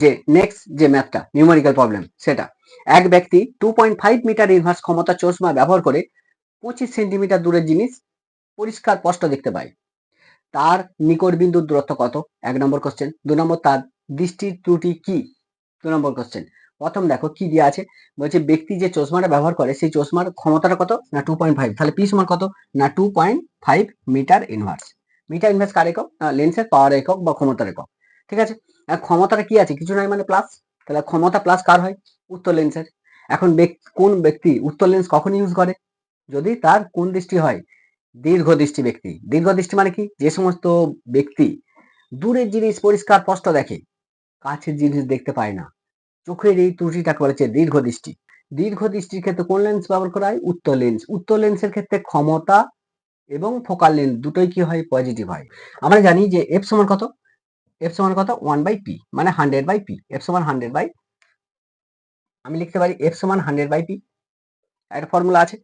যে নেক্সট যে ম্যাথটা নিউমেরিক্যাল প্রবলেম সেটা, এক ব্যক্তি 2.5 মিটার ইনভার্স ক্ষমতা চশমা ব্যবহার করে 25 সেন্টিমিটার দূরের জিনিস পরিষ্কার স্পষ্ট দেখতে পায়। তার নিকট বিন্দুর দূরত্ব কত? 1 নম্বর কোশ্চেন। 2 নম্বর, তার দৃষ্টির ত্রুটি কি? 2 নম্বর কোশ্চেন। প্রথম দেখো কি দেওয়া আছে, বলছে ব্যক্তি যে চশমাটা ব্যবহার করে সেই চশমার ক্ষমতাটা কত না 2.5, তাহলে পি সমান কত না 2.5 মিটার ইনভার্স। মিটার ইনভার্স কার একক? লেন্সের পাওয়ার একক বা ক্ষমতার একক। ঠিক আছে, ক্ষমতাটা কি আছে কিছু নাই মানে প্লাস, তাহলে ক্ষমতা প্লাস কার হয়? উত্তর লেন্সের। এখন কোন ব্যক্তি উত্তর লেন্স কখন ইউজ করে? যদি তার কোন দৃষ্টি হয়? দীর্ঘদৃষ্টি ব্যক্তি। দীর্ঘদৃষ্টি মানে কি? যে সমস্ত ব্যক্তি দূরের জিনিস পরিষ্কার স্পষ্ট দেখে, কাছের জিনিস দেখতে পায় না, চোখের এই ত্রুটিটাকে বলা হচ্ছে দীর্ঘদৃষ্টি। দীর্ঘদৃষ্টির ক্ষেত্রে কোন লেন্স ব্যবহার করা হয়? উত্তর লেন্স। উত্তর লেন্সের ক্ষেত্রে ক্ষমতা এবং ফোকাল লেন্থ দুটোই কি হয়? পজিটিভ হয়। আমরা জানি যে এফ সমান কত? এফ সমান কত? 1/p, মানে 100/p। এফ সমান 100/, আমি লিখতে পারি এফ সমান 100/p, একটা ফর্মুলা আছে।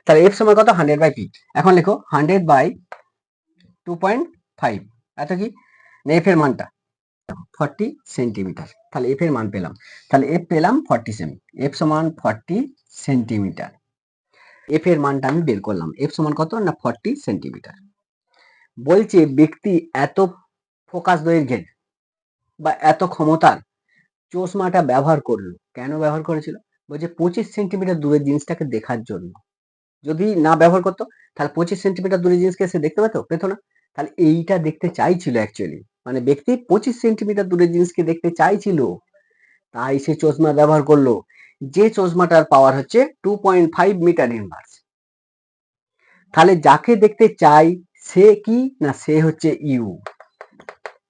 তাহলে এফ সমান কত? 100/p। এখন লেখো 100/2.5, এত কি এফ এর মানটা 40 সেন্টিমিটার। তাহলে এফ এর মান পেলাম, তাহলে এফ পেলাম 40 সেমি, এফ সমান 40 সেন্টিমিটার। এফ এর মানটা আমি বের করলাম, এফ সমান কত না 40 সেন্টিমিটার। বলছে ব্যক্তি এত ফোকাস দৈর্ঘ্যের বা এত ক্ষমতার চশমাটা ব্যবহার করলো, কেন ব্যবহার করেছিল? বলছে 25 সেন্টিমিটার দূরের জিনিসটাকে দেখার জন্য। যদি না ব্যবহার করতো তাহলে 25 সেন্টিমিটার দূরের জিনিসকে সে দেখতে পেতো না। তাহলে এইটা দেখতে চাইছিল অ্যাকচুয়ালি, মানে ব্যক্তি 25 সেন্টিমিটার দূরের জিনিসকে দেখতে চাইছিল, তাই সে চশমা ব্যবহার করলো, যে চশমাটার পাওয়ার হচ্ছে 2.5 মিটার ইনভার্স। তাহলে যাকে দেখতে চাই সে কি না, সে হচ্ছে ইউ।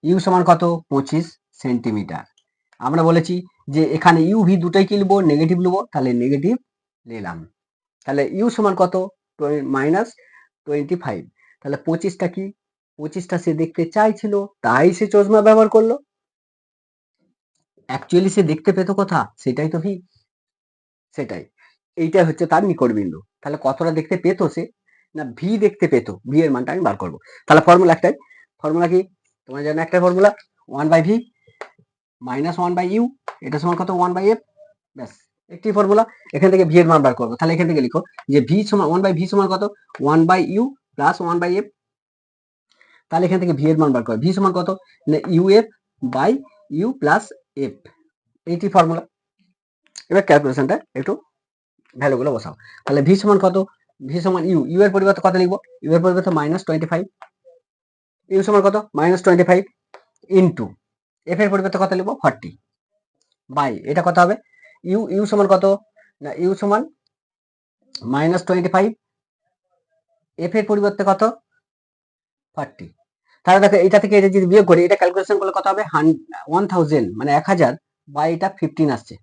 ইউ সমান কত? 25 সেন্টিমিটার। আমরা বলেছি যে এখানে ইউ ভি দুটাই কি লিখবো? নেগেটিভ লিখবো, তাহলে নেগেটিভ নিলাম। তাহলে ইউ সমান কত? -25। তাহলে 25টা কি? 25টা সে দেখতে চাইছিল, তাই সে চশমা ব্যবহার করলো। অ্যাকচুয়ালি সে দেখতে পেত কোথা? সেটাই তো ভি, সেটাই। এইটাই হচ্ছে তার নিকট বিন্দু। তাহলে কতটা দেখতে পেত সে? না ভি দেখতে পেত। ভি এর মানটা আমি বার করব। তাহলে ফর্মুলা একটাই। ফর্মুলা কি? তোমরা জানো একটা ফর্মুলা 1/v মাইনাস 1/u, এটা সমান কত? 1/f। ব্যাস, একটি ফর্মুলা। এখান থেকে ভি এর মান বার করবো। তাহলে এখান থেকে লিখো যে ভি সমান 1/v সমান কত? 1/u plus 1/f। তাহলে এখান থেকে ভি এর মান বার করো। ভি সমান কত? না uf by u plus f, এইটি ফর্মুলা। এবার ক্যালকুলেশনটা একটু ভ্যালুগুলো বসাও। তাহলে ভি সমান কত? ভি সমান ইউ, ইউ এর পরিবর্তে কত লিখবো? ইউ এর পরিবর্তে -25। ইউ সমান কত? -25 ইন্টু এফ এর পরিবর্তে কত লিখবো? 40 বাই এটা কত হবে? ইউ, ইউ সমান কত? না ইউ সমান -25, এফ এর পরিবর্তে কত? 40। তাহলে দেখো এটা থেকে এটা যদি বিয়োগ করি, এটা ক্যালকুলেশন করলে কত হবে? 1000, মানে 1000 বাই এটা 15 আসছে।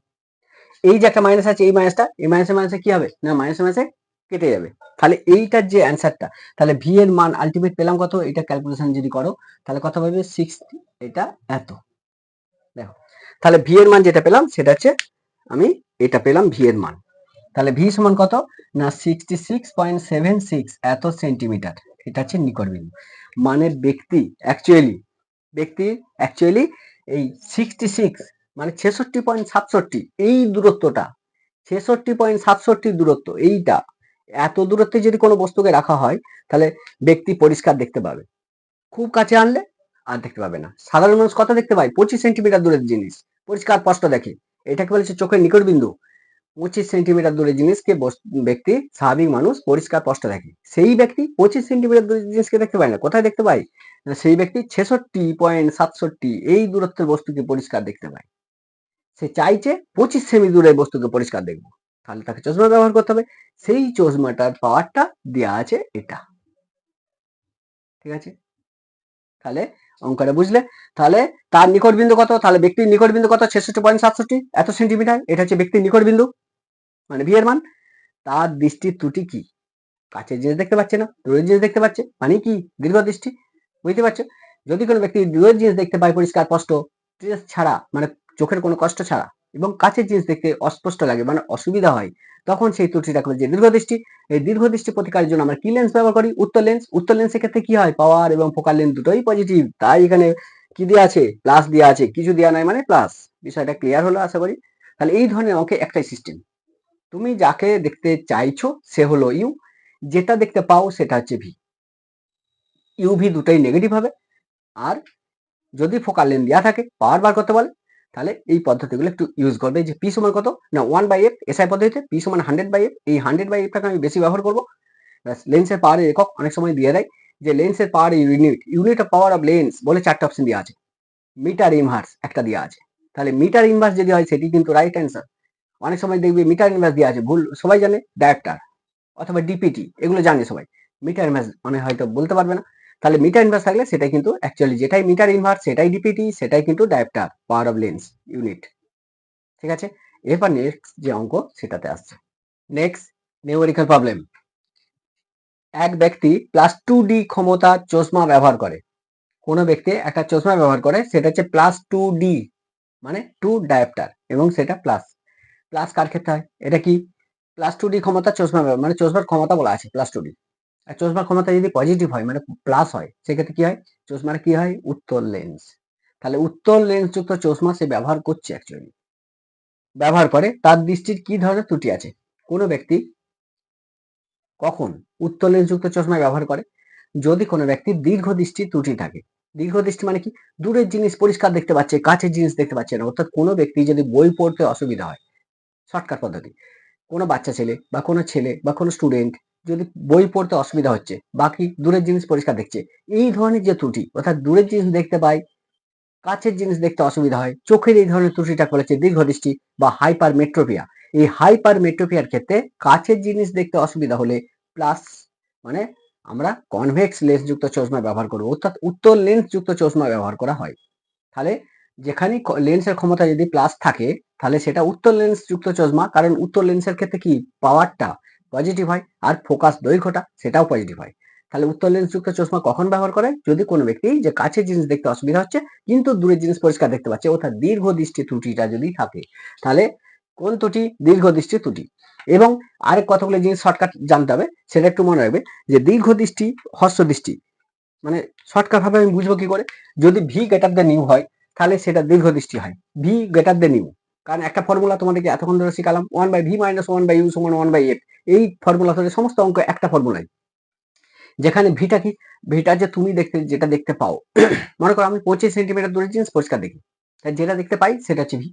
এই যে একটা মাইনাস আছে, এই মাইনাসটা, এই মাইনাসে মাইনাসে কি হবে না মাইনাসে মাইনাসে কেটে যাবে। তাহলে এইটার যে অ্যান্সারটা, তাহলে ভি এর মান আলটিমেট পেলাম কত? এটা ক্যালকুলেশন যদি করো তাহলে কত পাবে? 60, এটা এত। দেখো তাহলে ভি এর মান যেটা পেলাম সেটা হচ্ছে, আমি এটা পেলাম ভি এর মান। তাহলে ভি সমান কত না 66.76 এত সেন্টিমিটার। এটা হচ্ছে নিকট বিন্দু। মানে ব্যক্তি অ্যাকচুয়ালি এই 66 মানে 66.67, এই দূরত্বটা 66.67 দূরত্ব, এইটা এত দূরত্বে যদি কোনো বস্তুকে রাখা হয় তাহলে ব্যক্তি পরিষ্কার দেখতে পাবে। খুব কাছে আনলে আর দেখতে পাবে না। সাধারণ মানুষ কত দেখতে পায়? 25 সেন্টিমিটার দূরের জিনিস পরিষ্কার স্পষ্ট দেখে, এটাকে বলেছে চোখের নিকট বিন্দু। 25 সেন্টিমিটার দূরের জিনিসকে ব্যক্তি, স্বাভাবিক মানুষ পরিষ্কার স্পষ্ট দেখে। সেই ব্যক্তি 25 সেন্টিমিটার দূরের জিনিসকে দেখতে পায় না, কোথায় দেখতে পায়? সেই ব্যক্তি 66.67 এই দূরত্বের বস্তুকে পরিষ্কার দেখতে পায়। সে চাইছে 25 সেমি দূরের বস্তুকে পরিষ্কার দেখবো, তাহলে তাকে চশমা ব্যবহার করতে হবে। সেই চশমাটার পাওয়ারটা দেওয়া আছে এটা। ঠিক আছে, তাহলে অঙ্কটা বুঝলে? তাহলে তার নিকট বিন্দু কত? তাহলে ব্যক্তির নিকট বিন্দু কত? 66.67 এত সেন্টিমিটার। এটা হচ্ছে ব্যক্তির নিকট বিন্দু, মানে ভি এর মান। তার দৃষ্টির ত্রুটি কি? কাছের জিনিস দেখতে পাচ্ছে না, দূরের জিনিস দেখতে পাচ্ছে, মানে কি? দীর্ঘ দৃষ্টি। বুঝতে পারছো? যদি কোনো ব্যক্তি দূরের জিনিস দেখতে পায় পরিষ্কার স্পষ্ট, স্ট্রেস ছাড়া, মানে চোখের কোনো কষ্ট ছাড়া, এবং কাছের জিনিস দেখতে অস্পষ্ট লাগে মানে অসুবিধা হয়, তখন সেই ত্রুটিটাকে বলে যে দীর্ঘ দৃষ্টি। এই দীর্ঘ দৃষ্টি প্রতিকারের জন্য আমরা কি লেন্স ব্যবহার করি? উত্তর লেন্স। উত্তর লেন্সের ক্ষেত্রে কি হয়? পাওয়ার এবং ফোকাল লেন্থ দুটোই পজিটিভ, তাই এখানে কি দেওয়া আছে? প্লাস দেওয়া আছে, কিছু দেওয়া নাই মানে প্লাস। বিষয়টা ক্লিয়ার হলো আশা করি। তাহলে এই ধরনের অঙ্কে একটাই সিস্টেম, তুমি যাকে দেখতে চাইছো সে হলো ইউ, যেটা দেখতে পাও সেটা হচ্ছে ভি। ইউ ভি দুটোই নেগেটিভ হবে। আর যদি ফোকাল লেন্থ দেওয়া থাকে, পাওয়ার বার করতে বলে, তাহলে এই পদ্ধতিগুলো একটু ইউজ করবে। যে পি সমান কত না 1/f এসআই পদ্ধতিতে পি সমান 100/f, এই 100/fটাকে আমি বেশি ব্যবহার করবো। লেন্সের পাওয়ারের একক অনেক সময় দিয়ে দেয় যে লেন্সের পাওয়ার unit of power of lens বলে 4টে অপশন দেওয়া আছে, মিটার ইনভার্স একটা দেওয়া আছে। তাহলে মিটার ইনভার্স যদি হয় সেটি কিন্তু রাইট অ্যান্সার। অনেক সময় দেখবে মিটার ইনভার্স দেওয়া আছে, ভুল সবাই জানে ডায়োপ্টার অথবা ডিপিটি, এগুলো জানে সবাই। মিটার ইনভার্স মানে হয়তো বলতে পারবে না। তাহলে মিটার ইনভার্স থাকলে সেটা কিন্তু অ্যাকচুয়ালি যেটাই মিটার ইনভার্স সেটাই ডিপিটি, সেটাই কিন্তু dioptre power of lens unit. ঠিক আছে, এরপর নেক্সট যে অঙ্ক সেটাতে আসছে। Next numerical problem. এক ব্যক্তি +2D ক্ষমতা চশমা ব্যবহার করে। কোনো ব্যক্তি একটা চশমা ব্যবহার করে, সেটা হচ্ছে +2D মানে 2 ডায়োপ্টার, এবং সেটা প্লাস। প্লাস কার ক্ষেত্রে হয়? এটা কি +2D ক্ষমতা চশমা ব্যবহার, মানে চশমার ক্ষমতা বলা আছে +2D। আর চশমার ক্ষমতা যদি পজিটিভ হয় মানে প্লাস হয়, সেক্ষেত্রে কি হয়? চশমার কি হয়? উত্তল লেন্স। তাহলে উত্তল লেন্স যুক্ত চশমা সে ব্যবহার করছে, অ্যাকচুয়ালি ব্যবহার করে। তার দৃষ্টির কি ধরনের ত্রুটি আছে? কোনো ব্যক্তি কখন উত্তল লেন্স যুক্ত চশমা ব্যবহার করে? যদি কোনো ব্যক্তির দীর্ঘ দৃষ্টি ত্রুটি থাকে। দীর্ঘ দৃষ্টি মানে কি? দূরের জিনিস পরিষ্কার দেখতে পাচ্ছে, কাছের জিনিস দেখতে পাচ্ছে না। অর্থাৎ কোনো ব্যক্তি যদি বই পড়তে অসুবিধা হয়, শর্টকাট পদ্ধতি, কোনো বাচ্চা ছেলে বা কোনো ছেলে বা কোনো স্টুডেন্ট যদি বই পড়তে অসুবিধা হচ্ছে, বাকি দূরের জিনিস পরিষ্কার দেখছে, এই ধরনের যে ত্রুটি, অর্থাৎ দূরের জিনিস দেখতে পায়, কাছের জিনিস দেখতে অসুবিধা হয়, চোখের এই ধরনের ত্রুটিটা বলেছে দীর্ঘদৃষ্টি বা হাইপার মেট্রোপিয়া। এই হাইপার মেট্রোপিয়ার ক্ষেত্রে কাছের জিনিস দেখতে অসুবিধা হলে প্লাস মানে আমরা কনভেক্স লেন্স যুক্ত চশমা ব্যবহার করবো, অর্থাৎ উত্তল লেন্স যুক্ত চশমা ব্যবহার করা হয়। তাহলে যেখানে লেন্সের ক্ষমতা যদি প্লাস থাকে তাহলে সেটা উত্তল লেন্স যুক্ত চশমা, কারণ উত্তল লেন্সের ক্ষেত্রে কি পাওয়ারটা পজিটিভ হয় আর ফোকাস দৈর্ঘ্যটা সেটাও পজিটিভ হয়। তাহলে উত্তল লেন্স যুক্ত চশমা কখন ব্যবহার করে? যদি কোনো ব্যক্তি যে কাছের জিনিস দেখতে অসুবিধা হচ্ছে কিন্তু দূরের জিনিস পরিষ্কার দেখতে পাচ্ছে, অর্থাৎ দীর্ঘ দৃষ্টি ত্রুটিটা যদি থাকে। তাহলে কোন ত্রুটি? দীর্ঘ দৃষ্টি ত্রুটি। এবং আরেক কতগুলো জিনিস শর্টকাট জানতে হবে, সেটা একটু মনে রাখবে যে দীর্ঘ দৃষ্টি, হ্রস্ব দৃষ্টি, মানে শর্টকাট ভাবে আমি বুঝবো কি করে? যদি ভি গ্রেটার দেন ইউ হয় তাহলে সেটা দীর্ঘ দৃষ্টি হয়, ভি গ্রেটার দেন ইউ। কারণ একটা ফর্মুলা তোমাদেরকে এতক্ষণ ধরে শিখালাম, 1/v - 1/u = 1/f। এই ফর্মুলা ধরে সমস্ত অঙ্ক একটা ফর্মুলাই, যেখানে ভিটা কি? ভিটা যে তুমি দেখতে যেটা দেখতে পাও। মনে করো আমি 25 সেন্টিমিটার দূরের জিনিস পরিষ্কার দেখি, তাই যেটা দেখতে পাই সেটা হচ্ছে ভি।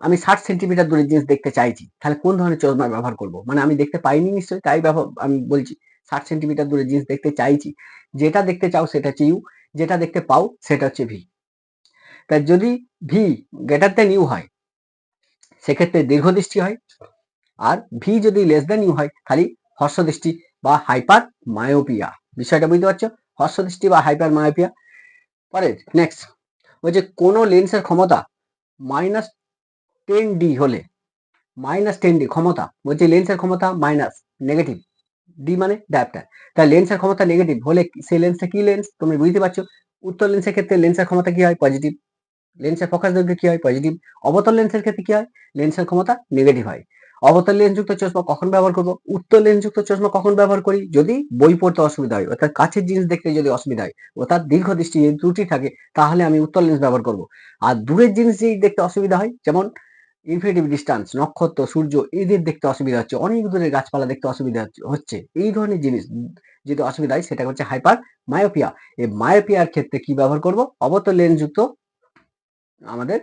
আমি 60 সেন্টিমিটার দূরের জিনিস দেখতে চাইছি, তাহলে কোন ধরনের চশমা ব্যবহার করব? মানে আমি দেখতে পাইনি নিশ্চয়ই, তাই আমি বলছি 60 সেন্টিমিটার দূরের জিনিস দেখতে চাইছি। যেটা দেখতে চাও সেটা হচ্ছে ইউ, যেটা দেখতে পাও সেটা হচ্ছে ভি। তাই যদি ভি গ্রেটার দেন ইউ হয় সেক্ষেত্রে দীর্ঘ দৃষ্টি হয়, আর ভি যদি লেস দেন ইউ হয় তাহলে হ্রস্ব দৃষ্টি বা হাইপার মায়োপিয়া। বিষয়টা বুঝতে পারছো? হ্রস্ব দৃষ্টি বা হাইপার মায়োপিয়া। পরে নেক্সট, ওই যে কোনো লেন্সের ক্ষমতা -10D হলে, -10D ক্ষমতা, বলছি লেন্সের ক্ষমতা মাইনাস, নেগেটিভ, ডি মানে ডায়োপ্টার। তাই লেন্সের ক্ষমতা নেগেটিভ হলে সেই লেন্সটা কি লেন্স? তুমি বুঝতে পারছো। উত্তল লেন্সের ক্ষেত্রে লেন্সের ক্ষমতা কি হয়? পজিটিভ। লেন্সের ফোকাস দৈর্ঘ্য কি হয়? পজিটিভ। অবতল লেন্সের ক্ষেত্রে কি হয়? লেন্সের ক্ষমতা নেগেটিভ হয়। অবতল লেন্স যুক্ত চশমা কখন ব্যবহার করবো? উত্তল লেন্স যুক্ত চশমা কখন ব্যবহার করি? যদি বই পড়তে অসুবিধা হয়, অর্থাৎ কাছের জিনিস দেখতে যদি অসুবিধা হয়, অর্থাৎ দীর্ঘ দৃষ্টি যদি ত্রুটি থাকে, তাহলে আমি উত্তল লেন্স ব্যবহার করব। আর দূরের জিনিস যদি দেখতে অসুবিধা হয়, যেমন ইনফিনিটিভ ডিস্টেন্স, নক্ষত্র, সূর্য, এদের দেখতে অসুবিধা হচ্ছে, অনেক দূরের গাছপালা দেখতে অসুবিধা হচ্ছে, এই ধরনের জিনিস যদি অসুবিধা হয় সেটা হচ্ছে হাইপার মায়োপিয়া। এই মায়োপিয়ার ক্ষেত্রে কি ব্যবহার করব? অবতল লেন্স যুক্ত আমাদের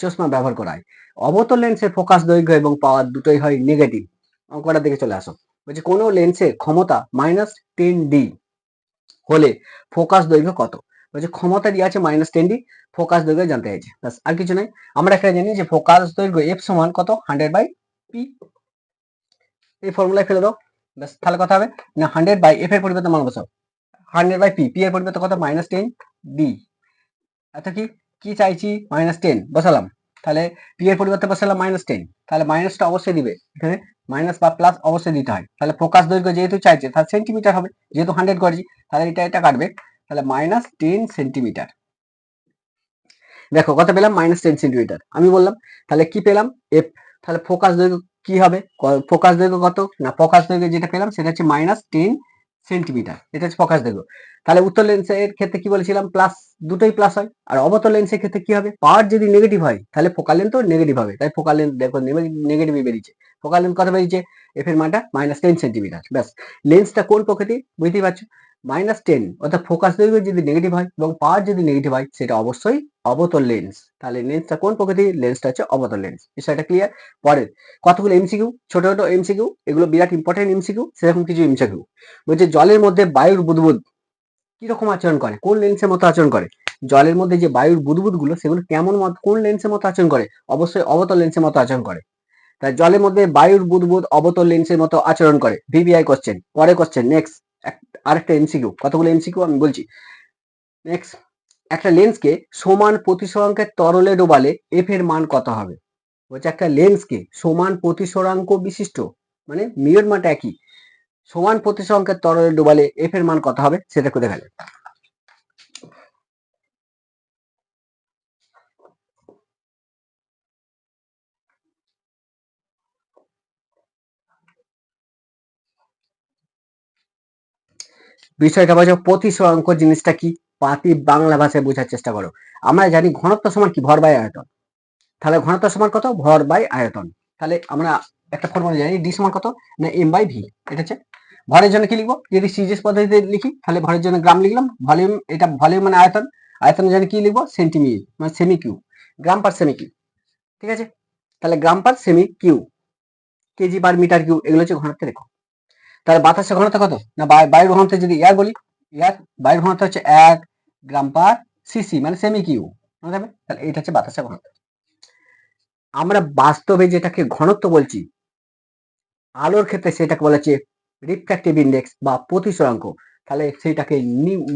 চশমা ব্যবহার করা হয়। অবতল লেন্সের ফোকাস দৈর্ঘ্য এবং পাওয়ার দুটোই হয় নেগেটিভ। অঙ্কটার দিকে চলে আসো। বলছে কোনো লেন্সের ক্ষমতা -10D হলে ফোকাস দৈর্ঘ্য কত? বলছে ক্ষমতা দিয়ে আছে -10D, ফোকাস দৈর্ঘ্য জানতে চাইছে, ব্যাস আর কিছু নাই। আমরা একটা জানি যে ফোকাস দৈর্ঘ্য F সমান কত? 100/p। এই ফর্মুলায় ফেলে দাও, ব্যাস তাহলে কথা হবে না 100/f এর পরিবর্তে মান বসাও 100/p, p এর পরিবর্তে কত? -10D। আচ্ছা কি কি চাইছি? -10 বসালাম, তাহলে পি এর পরিবর্তে বসালাম -10, তাহলে মাইনাসটা অবশ্যই দিবে এখানে, মাইনাস বা প্লাস অবশ্যই দিতে হয়। তাহলে ফোকাস দৈর্ঘ্য যেহেতু চাইছে তাহলে সেন্টিমিটার হবে, যেহেতু 100 করেছি, তাহলে এটা কাটবে, তাহলে -10 সেন্টিমিটার। দেখো কত পেলাম? -10 সেন্টিমিটার আমি বললাম। তাহলে কি পেলাম? এফ। তাহলে ফোকাস দৈর্ঘ্য কি হবে? ফোকাস দৈর্ঘ্য কত? না ফোকাস দৈর্ঘ্য যেটা পেলাম সেটা হচ্ছে -10 সেন্টিমিটার, এটা হচ্ছে ফোকাস দৈর্ঘ্য। তাহলে উত্তল লেন্সের ক্ষেত্রে কি বলেছিলাম, প্লাস, দুটোই প্লাস হয়। আর অবতল লেন্সের ক্ষেত্রে কি হবে, পাওয়ার যদি নেগেটিভ হয় তাহলে ফোকাল লেন্থ নেগেটিভ হবে, তাই ফোকাল লেন্থ দেখো নেগেটিভই বেরিয়েছে। ফোকাল লেন্থ কত বেরিয়েছে, এফ এর মানটা -10 সেন্টিমিটার। ব্যাস, লেন্সটা কোন প্রকৃতি বুঝতেই পারছো, -10, অর্থাৎ ফোকাস দৈর্ঘ্য যদি নেগেটিভ হয় এবং পাওয়ার যদি নেগেটিভ হয় সেটা অবশ্যই অবতল লেন্স। তাহলে লেন্সটা কোন প্রকৃতি, লেন্সটা হচ্ছে অবতল লেন্স। বিষয়টা ক্লিয়ার। পরের কতগুলো এমসিকিউ, ছোট ছোট এমসিকিউ, এগুলো বিরাট ইম্পর্টেন্ট এমসিকিউ, সেরকম কিছু এমসিকিউ। বলছে জলের মধ্যে বায়ুর বুদবুদ কিরকম আচরণ করে, কোন লেন্সের মতো আচরণ করে। জলের মধ্যে যে বায়ুর বুদবুদ গুলো সেগুলো কেমন কোন লেন্সের মতো আচরণ করে, অবশ্যই অবতল লেন্সের মতো আচরণ করে। তাই জলের মধ্যে বায়ুর বুদবুদ অবতল লেন্সের মতো আচরণ করে, ভিভিআই কোশ্চেন। পরে কোশ্চেন নেক্সট, আরেকটা এমসিকিউ, কতগুলো এমসিকিউ আমি বলছি। নেক্সট, একটা লেন্সকে সমান প্রতিসরাঙ্কের তরলে ডোবালে এফ এর মান কত হবে। বলছে একটা লেন্সকে সমান প্রতিসরাঙ্ক বিশিষ্ট, মানে মিরর মানটা একই, সমান প্রতিসরাঙ্কের তরলে ডোবালে এফ এর মান কত হবে সেটা করে দেখা যায়। বিষয়টা বোঝো, প্রতিসরাঙ্ক জিনিসটা কি, পাতি বাংলা ভাষায় বোঝার চেষ্টা করো। আমরা জানি ঘনত্ব সমান কি, ভর বাই আয়তন। তাহলে ঘনত্ব সমান কত, ভর বাই আয়তন। তাহলে আমরা একটা ফর্মুলা জানি, ডি সমান কত না এম বাই ভি। এটা হচ্ছে ভরের জন্য কি লিখবো, যদি সিজিএস পদ্ধতিতে লিখি তাহলে ভরের জন্য গ্রাম লিখলাম, ভলিউম, এটা ভলিউম মানে আয়তন, আয়তনের জন্য কি লিখবো, সেন্টিমিটার মানে সেমি কিউ, গ্রাম পার সেমি কিউ। ঠিক আছে, তাহলে গ্রাম পার সেমি কিউ, কেজি পার মিটার কিউ, এগুলো হচ্ছে ঘনত্বের একক। তাহলে বাতাসের ঘনত্ব কত না, বায়ুর ঘনত্ব যদি এয়ার বলি, এয়ার বায়ুর ঘনত্ব হচ্ছে 1 গ্রাম পার সিসি মানে সেমি কিউ, মনে রাখবে। তাহলে এটা হচ্ছে বাতাসের ঘনত্ব। আমরা বাস্তবে যেটাকে ঘনত্ব বলছি আলোর ক্ষেত্রে সেটাকে বলা হচ্ছে রিফ্র্যাক্টিভ ইন্ডেক্স বা প্রতিসরাঙ্ক। তাহলে সেইটাকে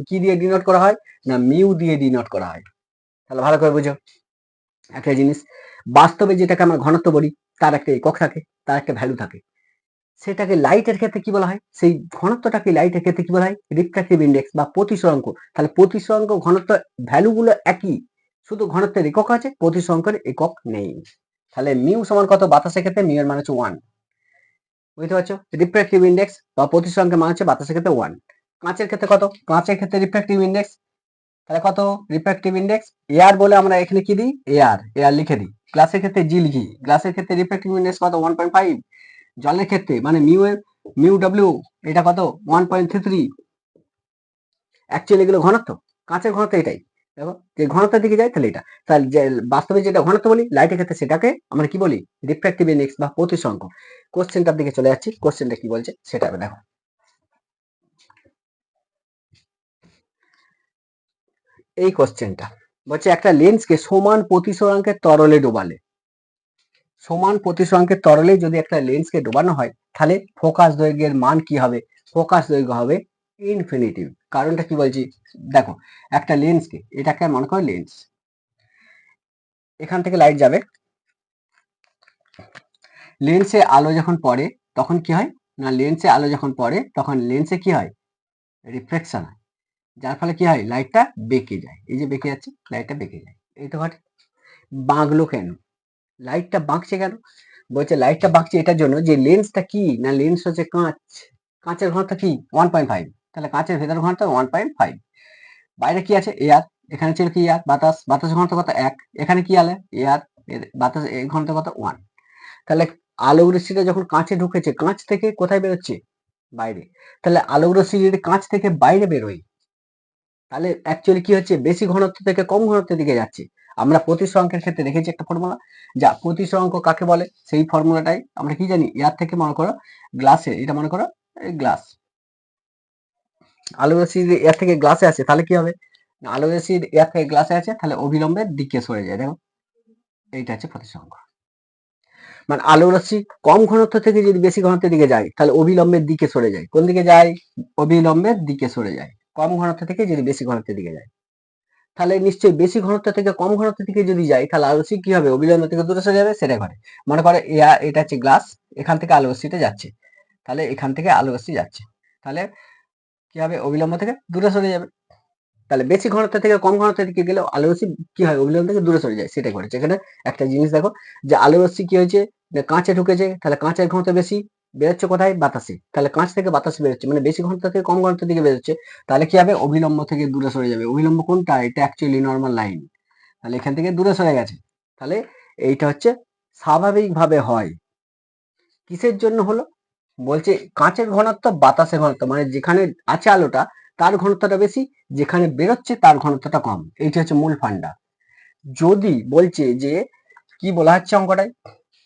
কি দিয়ে ডিনোট করা হয় না, মিউ দিয়ে ডিনোট করা হয়। তাহলে ভালো করে বুঝো একটা জিনিস, বাস্তবে যেটাকে আমরা ঘনত্ব বলি তার একটা একক থাকে, তার একটা ভ্যালু থাকে। সেটাকে লাইটের ক্ষেত্রে কি বলা হয়, সেই ঘনত্বটাকে লাইটের ক্ষেত্রে কি বলা হয়, রিফ্র্যাক্টিভ ইন্ডেক্স বা প্রতিসরাঙ্ক। তাহলে প্রতিসরাঙ্ক ঘনত্ব ভ্যালুগুলো একই, শুধু ঘনত্বের একক আছে, প্রতিসরাঙ্কের একক নেই। তাহলে মিউ সমান কত, বাতাসের ক্ষেত্রে মিউ এর মান হচ্ছে 1, বুঝতে পারছো। রিফ্র্যাক্টিভ ইন্ডেক্স বা প্রতিসরাঙ্কের মান হচ্ছে বাতাসের ক্ষেত্রে 1। কাঁচের ক্ষেত্রে কত, কাঁচের ক্ষেত্রে রিফ্র্যাক্টিভ ইন্ডেক্স, তাহলে কত রিফ্র্যাক্টিভ ইন্ডেক্স, এয়ার বলে আমরা এখানে কি দিই, এয়ার লিখে দিই। গ্লাসের ক্ষেত্রে জি লিখি, গ্লাসের ক্ষেত্রে রিফ্র্যাক্টিভ ইন্ডেক্স কত 1.5। জলের ক্ষেত্রে মানে মিউ ডব্লিউ এটা কত 1.33। অ্যাকচুয়ালি এগুলো ঘনত্ব, কাঁচের ঘনত্ব এটাই। দেখো যে ঘনত্বের দিকে যায় তাহলে এটা, তাহলে যে বাস্তবে যেটা ঘনত্ব বলি লাইটের ক্ষেত্রে সেটাকে আমরা কি বলি, রিফ্র্যাক্টিভ ইন্ডেক্স বা প্রতিসরাঙ্ক। কোশ্চেনটার দিকে চলে যাচ্ছি, কোশ্চেনটা কি বলছে সেটা দেখো। এই কোশ্চেনটা বলছে একটা লেন্সকে সমান প্রতিসরাঙ্কের তরলে ডোবালে, সমান প্রতিসরাঙ্কের তরলে যদি একটা লেন্সকে ডোবানো হয় তাহলে ফোকাস দৈর্ঘ্যের মান কি হবে, ফোকাস দৈর্ঘ্য হবে ইনফিনিটিভ। কারণটা কি বলছি দেখো, একটা লেন্সকে, এটাকে মনে করো লেন্স, এখান থেকে লাইট যাবে, লেন্সে আলো যখন পড়ে তখন কি হয় না, লেন্সে আলো যখন পড়ে তখন লেন্সে কি হয়, রিফ্লেকশন হয়, যার ফলে কি হয়, লাইটটা বেঁকে যায়। এই যে বেঁকে যাচ্ছে, লাইটটা বেঁকে যায়, এই তো ঘটে। বাঁকলো কেন, লাইটটা বাঁকছে কেন, বলছে লাইটটা বাঁকছে এটার জন্য যে লেন্সটা কি না, লেন্স হচ্ছে কাঁচ, কাঁচের ঘনত্ব কি 1.5। তাহলে কাঁচের ভেতর ঘনত্ব 1.5, বাইরে কি আছে এয়ার, এখানে ছিল কি এয়ার, বাতাস, বাতাসের ঘনত্ব কত 1, এখানে কি আলো এয়ার, বাতাস এর ঘনত্ব কত 1। তাহলে আলোক রশ্মিটা যখন কাঁচে ঢুকেছে, কাঁচ থেকে কোথায় বেরোচ্ছে, বাইরে। তাহলে আলোক রশ্মি যদি কাঁচ থেকে বাইরে বেরোয় তাহলে অ্যাকচুয়ালি কি হচ্ছে, বেশি ঘনত্ব থেকে কম ঘনত্বের দিকে যাচ্ছে। আমরা প্রতিসরাঙ্কের ক্ষেত্রে দেখেছি একটা ফর্মুলা, যা প্রতিসরাঙ্ক কাকে বলে সেই ফর্মুলাটাই আমরা কি জানি, এয়ার থেকে মনে করো গ্লাসে, এটা মনে করো গ্লাস, আলোক রশ্মি যদি এয়ার থেকে গ্লাসে আসে তাহলে কি হবে, আলোক রশ্মি এয়ার থেকে গ্লাসে আছে তাহলে অবিলম্বের দিকে সরে যায়। দেখো এইটা হচ্ছে প্রতিসরাঙ্ক, মানে আলোক রশ্মি কম ঘনত্ব থেকে যদি বেশি ঘনত্বের দিকে যায় তাহলে অবিলম্বের দিকে সরে যায়। কোন দিকে যায়, অবিলম্বের দিকে সরে যায়, কম ঘনত্ব থেকে যদি বেশি ঘনত্বের দিকে যায়। তাহলে নিশ্চয়ই বেশি ঘনত্ব থেকে কম ঘনত্ব থেকে যদি যায় তাহলে আলো রশ্মি কি হবে, অবিলম্ব থেকে দূরে সরে যাবে, সেটা ঘটে। মনে করো এটা হচ্ছে গ্লাস, এখান থেকে আলো রশ্মিটা যাচ্ছে, তাহলে এখান থেকে আলো রশ্মি যাচ্ছে, তাহলে কি হবে, অবিলম্ব থেকে দূরে সরে যাবে। তাহলে বেশি ঘনত্ব থেকে কম ঘনত্বের দিকে গেলে আলো রশ্মি কি হয়, অবিলম্ব থেকে দূরে সরে যায়, সেটাই ঘটেছে এখানে। একটা জিনিস দেখো যে আলো রশ্মি কি হয়েছে, কাঁচে ঢুকেছে, তাহলে কাঁচের ঘনত্ব বেশি, বেরোচ্ছে কোথায়? বাতাসে। তাহলে কাঁচ থেকে বাতাসে বেরোচ্ছে, মানে বেশি ঘনত্ব থেকে কম ঘনত্বের দিকে বেরোচ্ছে। তাহলে কি হবে? অভিলম্ব থেকে দূরে সরে যাবে। অভিলম্ব কোনটা? এটা অ্যাকচুয়ালি নর্মাল লাইন। তাহলে এখান থেকে দূরে সরে গেছে। তাহলে এইটা হচ্ছে স্বাভাবিকভাবে হয়। কিসের জন্য হলো? বলছে কাঁচের ঘনত্ব বাতাসের ঘনত্ব, মানে যেখানে আছে আলোটা তার ঘনত্বটা বেশি, যেখানে বেরোচ্ছে তার ঘনত্বটা কম। এইটা হচ্ছে মূল ফান্ডা। যদি বলছে যে কি বলা হচ্ছে অঙ্কটায়,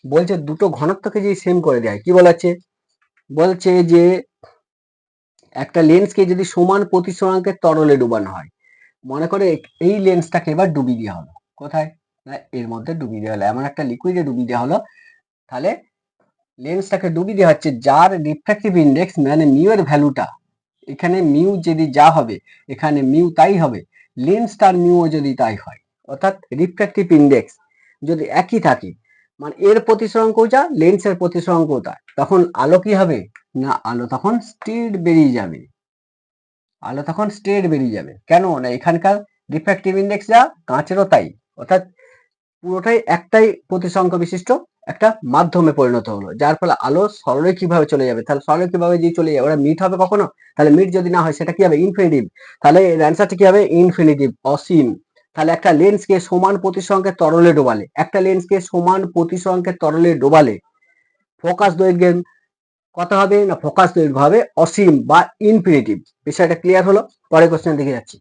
বলছে দুটো ঘনত্বকে যদি সেম করে দেয়, কি বলা হচ্ছে? বলছে যে একটা লেন্সকে যদি সমান প্রতিসরাঙ্কের তরলে ডুবানো হয়, মনে করে এই লেন্সটাকে এবার ডুবিয়ে দেওয়া হলো। কোথায়? না এর মধ্যে ডুবিয়ে দেওয়া হলো, এমন একটা লিকুইডে ডুবিয়ে দেওয়া হলো। তাহলে লেন্সটাকে ডুবিয়ে দেওয়া হচ্ছে, যার রিফ্র্যাক্টিভ ইন্ডেক্স মানে মিউ এর ভ্যালুটা, এখানে মিউ যদি যা হবে এখানে মিউ তাই হবে, লেন্সটার মিউও যদি তাই হয়, অর্থাৎ রিফ্র্যাক্টিভ ইন্ডেক্স যদি একই থাকে, মানে এর প্রতিসরাঙ্কও যা লেন্সের প্রতিসরাঙ্কও তা, তখন আলো কি হবে? না আলো তখন স্ট্রেট বেরিয়ে যাবে। আলো তখন স্ট্রেট বেরিয়ে যাবে। কেন? না এখানকার রিফ্র্যাক্টিভ ইন্ডেক্স যা কাঁচেরও তাই, অর্থাৎ পুরোটাই একটাই প্রতিসরাঙ্ক বিশিষ্ট একটা মাধ্যমে পরিণত হলো, যার ফলে আলো সরলে কিভাবে চলে যাবে? তাহলে সরলে কিভাবে যদি চলে যাবে, ওরা মিট হবে কখনো? তাহলে মিট যদি না হয় সেটা কি হবে? ইনফিনিটিভ। তাহলে এর অ্যান্সারটা কি হবে? ইনফিনিটিভ, অসীম। তাহলে একটা লেন্সকে সমান প্রতিসরাঙ্কের তরলে ডোবালে, একটা লেন্সকে সমান প্রতিসরাঙ্কের তরলে ডোবালে ফোকাস দৈর্ঘ্যের কত হবে? না ফোকাস দৈর্ঘ্য হবে অসীম বা ইনফিনিটিভ। বিষয়টা ক্লিয়ার হলো? পরের কোশ্চেন দেখে যাচ্ছি।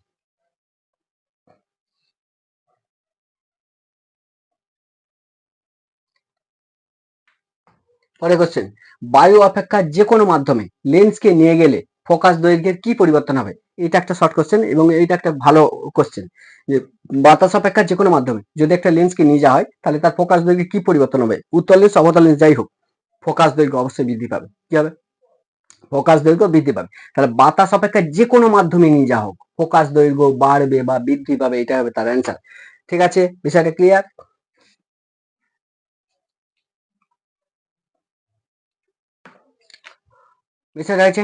পরের কোশ্চেন, বায়ু অপেক্ষা যে কোনো মাধ্যমে লেন্সকে নিয়ে গেলে ফোকাস দৈর্ঘ্যের কি পরিবর্তন হবে? এটা একটা শর্ট কোশ্চেন এবং এইটা একটা ভালো কোশ্চেন, যে বাতাস অপেক্ষা যে কোনো মাধ্যমে যদি একটা লেন্সকে নিয়ে যাওয়া হয় তাহলে তার ফোকাস দৈর্ঘ্যে কি পরিবর্তন হবে? উত্তল লেন্স অবতল লেন্স যাই হোক, ফোকাস দৈর্ঘ্য অবশ্যই বৃদ্ধি পাবে। কি হবে? ফোকাস দৈর্ঘ্য বৃদ্ধি পাবে। তাহলে বাতাস অপেক্ষা যে কোনো মাধ্যমে নিয়ে যাওয়া হোক ফোকাস দৈর্ঘ্য বাড়বে বা বৃদ্ধি পাবে, এটা হবে তার অ্যান্সার। ঠিক আছে, বিষয়টা ক্লিয়ার? বিষয়টা আছে।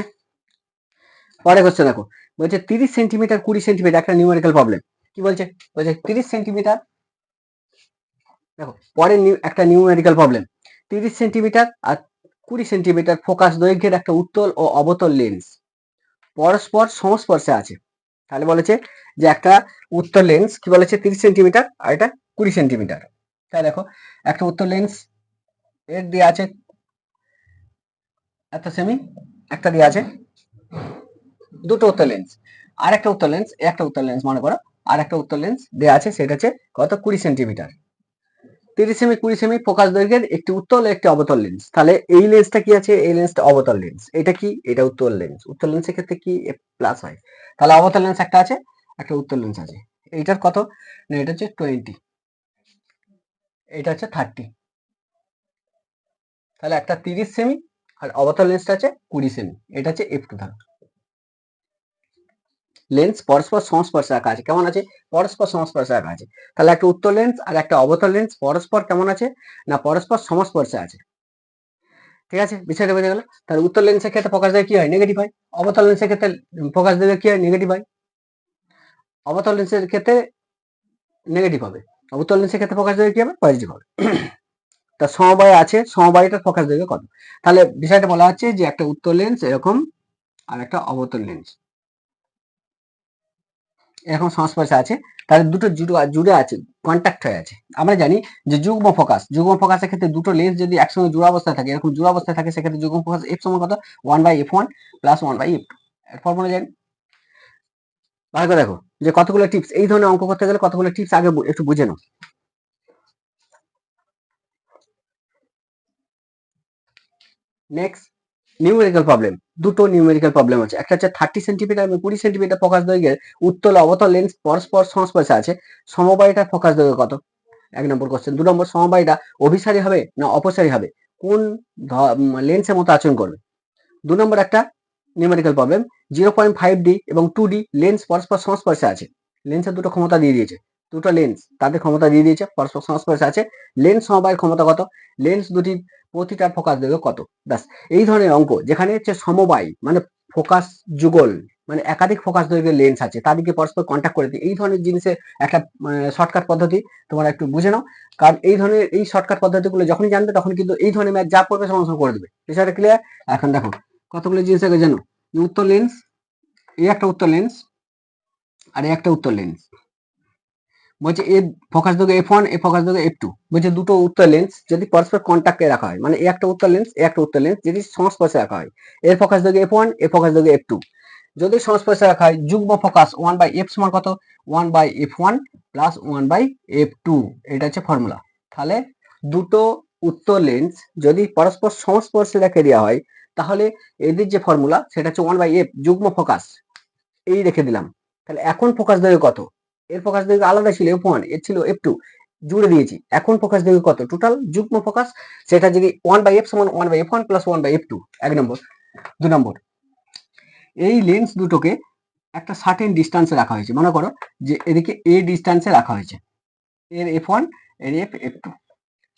পরে কোশ্চেন দেখো, বলছে 30 সেন্টিমিটার 20 সেন্টিমিটার, একটা নিউমেরিক্যাল প্রবলেম। কি বলছে? বলছে 30 সেন্টিমিটার, দেখো পরে একটা নিউমেরিক্যাল প্রবলেম, 30 সেন্টিমিটার আর 20 সেন্টিমিটার ফোকাস দৈর্ঘ্যের একটা উত্তল ও অবতল লেন্স পরস্পর সংস্পর্শে আছে। তাহলে বলেছে যে একটা উত্তল লেন্স কি বলেছে 30 সেন্টিমিটার আর এটা 20 সেন্টিমিটার। তাই দেখো একটা উত্তল লেন্স এর দিয়ে আছে এত সেমি, একটা দিয়ে আছে দুটো উত্তল লেন্স, আর একটা উত্তল লেন্স, একটা উত্তল লেন্স মনে করো, আর একটা উত্তল লেন্স দেওয়া আছে, সেটা হচ্ছে কত? 20 সেন্টিমিটার। 30 সেমি 20 সেমি ফোকাস দৈর্ঘ্যের একটি উত্তল একটি অবতল লেন্স। তাহলে এই লেন্সটা কি আছে? এই লেন্সটা অবতল লেন্স। এটা কি? এটা উত্তল লেন্স। উত্তল লেন্সের ক্ষেত্রে কি প্লাস হয়। তাহলে অবতল লেন্স একটা আছে, একটা উত্তল লেন্স আছে। এইটার কত? না এটা হচ্ছে 20, এটা হচ্ছে 30। তাহলে একটা 30 সেমি আর অবতল লেন্সটা আছে 20 সেমি, এটা হচ্ছে f2 ধরো। লেন্স পরস্পর সংস্পর্শে রাখা আছে, কেমন আছে? পরস্পর সংস্পর্শে রাখা আছে। তাহলে একটা উত্তল লেন্স আর একটা অবতল লেন্স পরস্পর কেমন আছে? না পরস্পর সংস্পর্শে আছে। ঠিক আছে, বিষয়টা বোঝা গেল? তাহলে উত্তল লেন্সের ক্ষেত্রে ফোকাস দৈর্ঘ্য কি হয়? নেগেটিভ হয়। অবতল লেন্সের ক্ষেত্রে ফোকাস দৈর্ঘ্য কি হয়? নেগেটিভ হয়। অবতল লেন্সের ক্ষেত্রে নেগেটিভ হবে, উত্তল লেন্সের ক্ষেত্রে ফোকাস দৈর্ঘ্য কি হবে? পজিটিভ হবে। তা সমবায় আছে, সমবায়টার ফোকাস দৈর্ঘ্য কত? তাহলে বিষয়টা বলা হচ্ছে যে একটা উত্তল লেন্স এরকম আর একটা অবতল লেন্স এরকম সংস্পর্শে আছে, তাহলে দুটো জুড়ে আছে, কন্ট্যাক্ট হয়ে আছে। আমরা জানি যে যুগ্ম ফোকাসের ক্ষেত্রে দুটো লেন্স যদি একসঙ্গে জোড়া অবস্থায় থাকে, এরকম জোড়া অবস্থায় থাকে, সেক্ষেত্রে যুগ্ম ফোকাস এফ সমান কত? 1/f1 plus 1/f2। এর ফর্মুলা জানি। ভালো করে দেখো যে কতগুলো টিপস, এই ধরনের অঙ্ক করতে গেলে কতগুলো টিপস আগে একটু বুঝে নাও। নেক্সট নিউমেরিক্যাল প্রবলেম, দুটো নিউমেরিক্যাল প্রবলেম আছে, একটা হচ্ছে 30 সেন্টিমিটার এবং 20 সেন্টিমিটার ফোকাস দৈর্ঘ্যের উত্তল অবতল লেন্স পরস্পর সংস্পর্শে আছে, সমবায়টার ফোকাস দৈর্ঘ্য কত? 1 নম্বর কোশ্চেন। 2 নম্বর, সমবায়টা অভিসারী হবে না অপসারী হবে, কোন লেন্সের মতো আচরণ করবে? 2 নম্বর একটা নিউমেরিক্যাল প্রবলেম, 0.5D এবং 2D লেন্স পরস্পর সংস্পর্শে আছে, লেন্সের দুটো ক্ষমতা দিয়ে দিয়েছে, দুটো লেন্স তাদের ক্ষমতা দিয়ে দিয়েছে, পরস্পর সংস্পর্শে আছে, লেন্স সমবায়ের ক্ষমতা কত? লেন্স দুটির প্রতিটার ফোকাস দৈর্ঘ্য কত? ব্যাস। এই ধরনের অঙ্ক যেখানে হচ্ছে সমবায় মানে ফোকাস যুগল মানে একাধিক ফোকাস দৈর্ঘ্যের লেন্স আছে, তাদেরকে পরস্পর কন্ট্যাক্ট করে দিই। এই ধরনের জিনিসের একটা শর্টকাট পদ্ধতি তোমরা একটু বুঝে নাও, কারণ এই ধরনের এই শর্টকাট পদ্ধতিগুলো যখনই জানবে তখন কিন্তু এই ধরনের ম্যাথ যা পড়বে সমাধান করে দেবে। বিষয়টা ক্লিয়ার? এখন দেখো কতগুলো জিনিস আগে জানো। উত্তর লেন্স, এই একটা উত্তর লেন্স আর এই একটা উত্তর লেন্স। বলছে এ ফোকাস দৈর্ঘ্য f1, এ ফোকাস দৈর্ঘ্য f2। বলছে দুটো উত্তর লেন্স যদি পরস্পর কন্ট্যাক্টে রাখা হয়, মানে এ একটা উত্তর লেন্স, এ একটা উত্তর লেন্স যদি সংস্পর্শে রাখা হয়, এর ফোকাস দৈর্ঘ্য f1, এর ফোকাস দৈর্ঘ্য f2। যদি সংস্পর্শে রাখা হয়, যুগ্ম ফোকাস 1/f সমান কত? 1/f1 plus 1/f2। এটা হচ্ছে ফর্মুলা। তাহলে দুটো উত্তর লেন্স যদি পরস্পর সংস্পর্শে রেখে দেওয়া হয়, তাহলে এদের যে ফর্মুলা সেটা হচ্ছে 1/f যুগ্ম ফোকাস, এই রেখে দিলাম। তাহলে এখন ফোকাস দৈর্ঘ্য কত? এর ফোকাস দৈর্ঘ্য আলাদা ছিল f1, এর ছিল f2, জুড়ে দিয়েছি। এখন ফোকাস দৈর্ঘ্য কত? টোটাল যুগ্ম ফোকাস, সেটা যদি 1/f সমান 1/f1 প্লাস 1/f2। 1 নম্বর। 2 নম্বর, এই লেন্স দুটোকে একটা সার্টেন ডিস্টেন্সে রাখা হয়েছে। মনে করো যে এদিকে a ডিস্টেন্সে রাখা হয়েছে, এর f1 এর f2।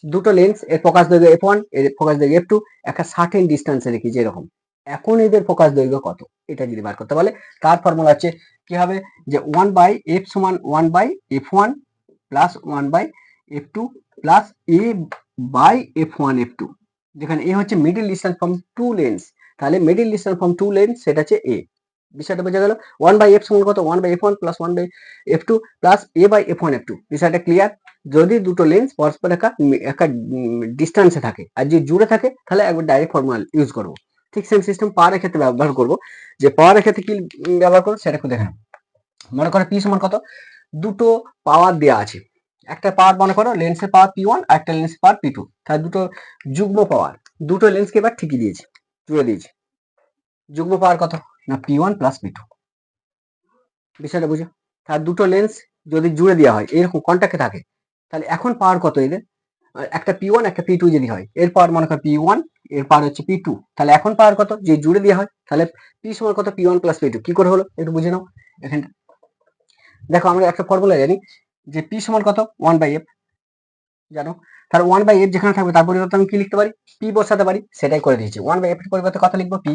দুটো লেন্স, এর ফোকাস দৈর্ঘ্য f1, এর ফোকাস দৈর্ঘ্য f2, একটা সার্টেন ডিস্টেন্সে রেখেছি এরকম। এখন এদের ফোকাস দৈর্ঘ্য কত এটা যদি বার করতে বলে, তার ফর্মুলা হচ্ছে কি হবে, যে 1/f সমান 1/f1 plus 1/f2 plus a/f1 f2, যেখানে a হচ্ছে middle distance from two lens. তাহলে middle distance from two lens সেটা হচ্ছে a। বিষয়টা বোঝা গেল? 1/f সমান কত? 1/f1 plus 1/f2 plus a/f1 f2। বিষয়টা ক্লিয়ার? যদি দুটো লেন্স পরস্পর একটা ডিস্টেন্সে থাকে আর যদি জুড়ে থাকে, তাহলে একবার ডাইরেক্ট ফর্মুলা ইউজ করবো। ঠিক সেম সিস্টেম পাওয়ারের ক্ষেত্রে ব্যবহার করবো। যে পাওয়ারের ক্ষেত্রে কি ব্যবহার করবো সেটা একটু দেখেন। মনে করো পি সমান কত? দুটো পাওয়ার দেওয়া আছে। একটা পাওয়ার মনে করো লেন্সের পাওয়ার p1 আর একটা লেন্সের পাওয়ার p2। তাহলে দুটো যুগ্ম পাওয়ার, দুটো লেন্সকে এবার ঠিকই দিয়েছি, জুড়ে দিয়েছি। যুগ্ম পাওয়ার কত? না p1 প্লাস p2। বিষয়টা বুঝো? তার দুটো লেন্স যদি জুড়ে দেওয়া হয়, এরকম কন্ট্যাক্টে থাকে, তাহলে এখন পাওয়ার কত এদের? একটা p1 একটা p2 যদি হয়, এর পাওয়ার মনে করো p1, এর পাওয়ার হচ্ছে p2। তাহলে এখন পাওয়ার কত? যে জুড়ে দেওয়া হয়, তাহলে p সমান কত? p1 plus p2। কি করে হলো একটু বুঝে নাও। এখানটা দেখো আমরা একটা ফর্মুলা জানি যে p সমান কত? 1/f, জানো? তাহলে 1/f যেখানে থাকবে তার পরিবর্তে আমি কি লিখতে পারি? p বসাতে পারি, সেটাই করে দিয়েছি। 1/f এর পরিবর্তে কত লিখবো? p।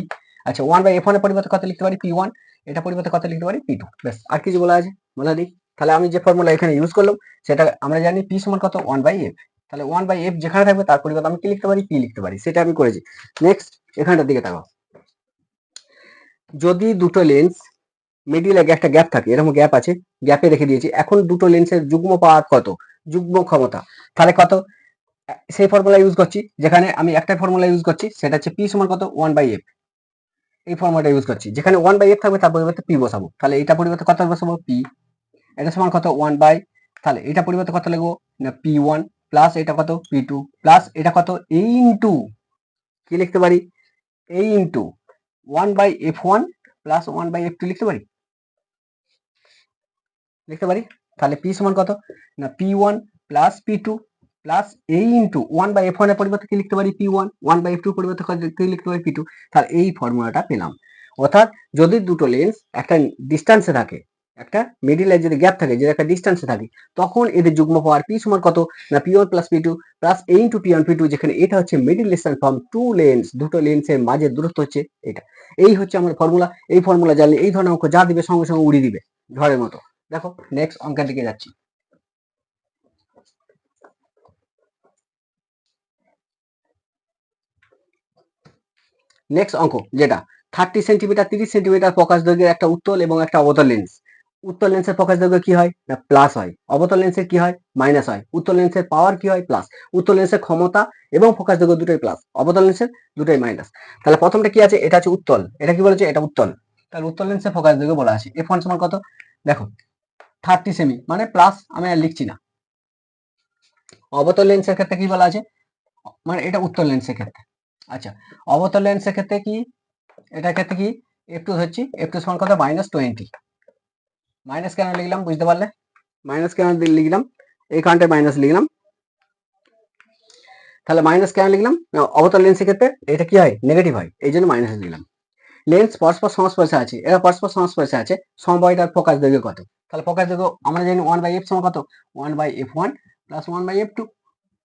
আচ্ছা 1/f1 এর পরিবর্তে কত লিখতে পারি? p1। এটা পরিবর্তে কত লিখতে পারি? p2। ব্যাস, আর কিছু বলা আছে? বলা নেই। তাহলে আমি যে ফর্মুলা এখানে ইউজ করলাম সেটা আমরা জানি p সমান কত? 1/f। তাহলে 1/f যেখানে থাকবে তার পরিবর্তে আমি কি লিখতে পারি? p লিখতে পারি, সেটা আমি করেছি। নেক্সট এখানটার দিকে তাকাও। যদি দুটো লেন্স মিডিলে একটা গ্যাপ থাকে, এরকম গ্যাপ আছে, গ্যাপে রেখে দিয়েছি। এখন দুটো লেন্সের যুগ্ম পাওয়ার কত? যুগ্ম ক্ষমতা তাহলে কত? সেই ফর্মুলা ইউজ করছি, যেখানে আমি একটা ফর্মুলা ইউজ করছি সেটা হচ্ছে p সমান কত? 1/f। এই ফর্মুলাটা ইউজ করছি, যেখানে 1/f থাকবে তার পরিবর্তে p বসাবো। তাহলে এটা পরিবর্তে কত বসাবো? p। এটা সমান কত? 1/, তাহলে এটা পরিবর্তে কত লিখবো? না p1 প্লাস এটা কত? p2 প্লাস এটা কত? এই ইনটু কি লিখতে পারি? এই ইনটু 1/f1 প্লাস 1/f2 লিখতে পারি, লিখতে পারি। তাহলে p সমান কত? না p1 প্লাস p2 প্লাস এই ইনটু 1/f1 এর পরিবর্তে কি লিখতে পারি? p1, 1/f2 এর পরিবর্তে কি লিখতে পারি? p2। তাহলে এই ফর্মুলাটা পেলাম। অর্থাৎ যদি দুটো লেন্স একটা ডিস্টেন্সে থাকে, একটা মিডিলে যদি গ্যাপ থাকে, যদি একটা ডিস্টেন্সে থাকে, তখন এদের যুগ্ম পাওয়ার p সমান কত? না p1 plus p2 plus a into p1 p2, যেখানে এটা হচ্ছে middle distance from two lens, দুটো লেন্সের মাঝের দূরত্ব হচ্ছে এটা। এই হচ্ছে আমার ফর্মুলা। এই ফর্মুলা জানলে এই ধরনের অঙ্ক যা দিবে সঙ্গে সঙ্গে উড়িয়ে দিবে ঝড়ের মতো। দেখো নেক্সট অঙ্কের দিকে যাচ্ছি। নেক্সট অঙ্ক যেটা 30 সেন্টিমিটার 30 সেন্টিমিটার ফোকাস দৈর্ঘ্যের একটা উত্তল এবং একটা অবতল লেন্স। উত্তল লেন্সের ফোকাস দৈর্ঘ্য কি হয়? না প্লাস হয়। অবতল লেন্সের কি হয়? মাইনাস হয়। উত্তল লেন্সের পাওয়ার কি হয়? প্লাস। উত্তল লেন্সের ক্ষমতা এবং ফোকাস দৈর্ঘ্য দুটোই প্লাস, অবতল লেন্সের দুটোই মাইনাস। তাহলে প্রথমটা কি আছে? এটা হচ্ছে উত্তল। এটা কি বলেছে? এটা উত্তল। তাহলে উত্তল লেন্সের ফোকাস দৈর্ঘ্য বলা আছে f1 সমান কত? দেখো 30 সেমি মানে প্লাস, আমি আর লিখছি না। অবতল লেন্সের ক্ষেত্রে কি বলা আছে? মানে এটা উত্তল লেন্সের ক্ষেত্রে। আচ্ছা অবতল লেন্সের ক্ষেত্রে কি? এটার ক্ষেত্রে কি? f2 ধরছি, f2 সমান কত? -20। মাইনাস কেন লিখলাম বুঝতে পারলে? মাইনাস কেন লিখলাম? এই কারণটা মাইনাস লিখলাম। তাহলে মাইনাস কেন লিখলাম? অবতল লেন্সের ক্ষেত্রে এটা কি হয়? নেগেটিভ হয়, এই জন্য মাইনাস লিখলাম। লেন্স পরস্পর সংস্পর্শে আছে, এরা পরস্পর সংস্পর্শে আছে, সমবায়টার ফোকাস দৈর্ঘ্য কত? তাহলে ফোকাস দৈর্ঘ্য আমরা জানি 1/f সমান কত? 1/f1 plus 1/f2।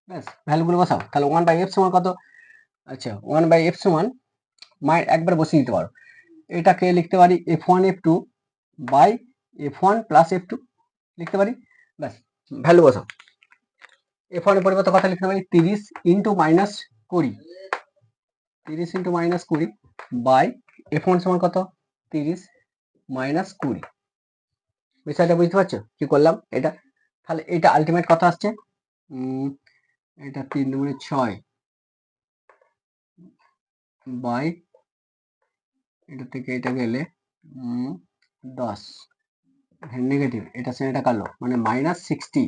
ব্যাস, ভ্যালুগুলো বসাও। তাহলে 1/f সমান কত? আচ্ছা 1/f সমান একবার বসিয়ে দিতে পারো। এটাকে লিখতে পারি f1 f2 by f1 plus f2 লিখতে পারি। ব্যাস, ভ্যালু বসাও। f1 এর পরিবর্তে কথা লিখতে পারি 30 into minus 20, 30 into minus 20 by f1 সমান কত 30 মাইনাস 20। বিষয়টা বুঝতে পারছো কি করলাম এটা? তাহলে এটা আলটিমেট কত আসছে, এটা 3 দুগুণে 6 বাই এটা থেকে এটা গেলে 10 নেগেটিভ, এটা সে এটা কাটলো মানে মাইনাস 60।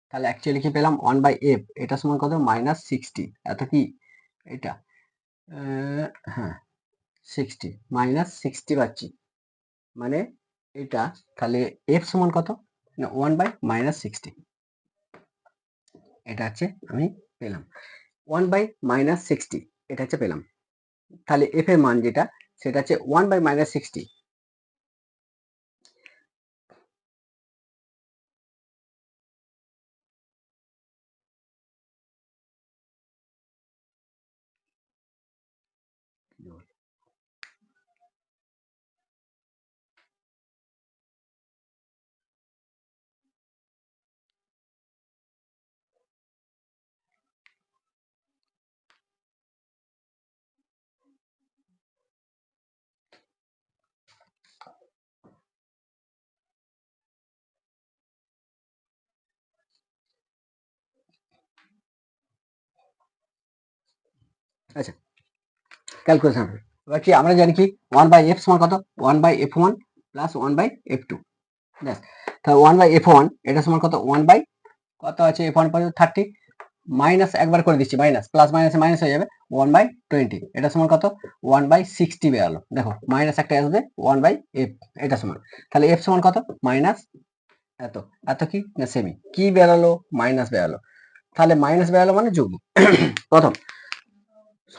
তাহলে অ্যাকচুয়ালি কি পেলাম 1/f, এটা সমান কত মাইনাস 60। এত কি এটা হ্যাঁ 60 মাইনাস 60 পাচ্ছি, মানে এটা তাহলে f সমান কত না 1/-60। এটা হচ্ছে আমি পেলাম 1/-60, এটা হচ্ছে পেলাম। তাহলে f এর মান যেটা সেটা হচ্ছে 1/-60। আচ্ছা, ক্যালকুলেশন এবার কি আমরা জানি কি 1/f সমান কত 1/f1 প্লাস 1/f2। ব্যাস, তাহলে 1/f1 এটা সমান কত 1 কত আছে f1 পর্যন্ত 30 মাইনাস একবার করে দিচ্ছি, মাইনাস প্লাস মাইনাসে মাইনাস হয়ে যাবে 1/20, এটা সমান কত 1/60 বেরালো। দেখো মাইনাস একটা আসবে 1/f, এটা সমান তাহলে f সমান কত মাইনাস এত, এত কি না সেমি কি বেরালো মাইনাস বেরালো, তাহলে মাইনাস বেরালো মানে যোগ। প্রথম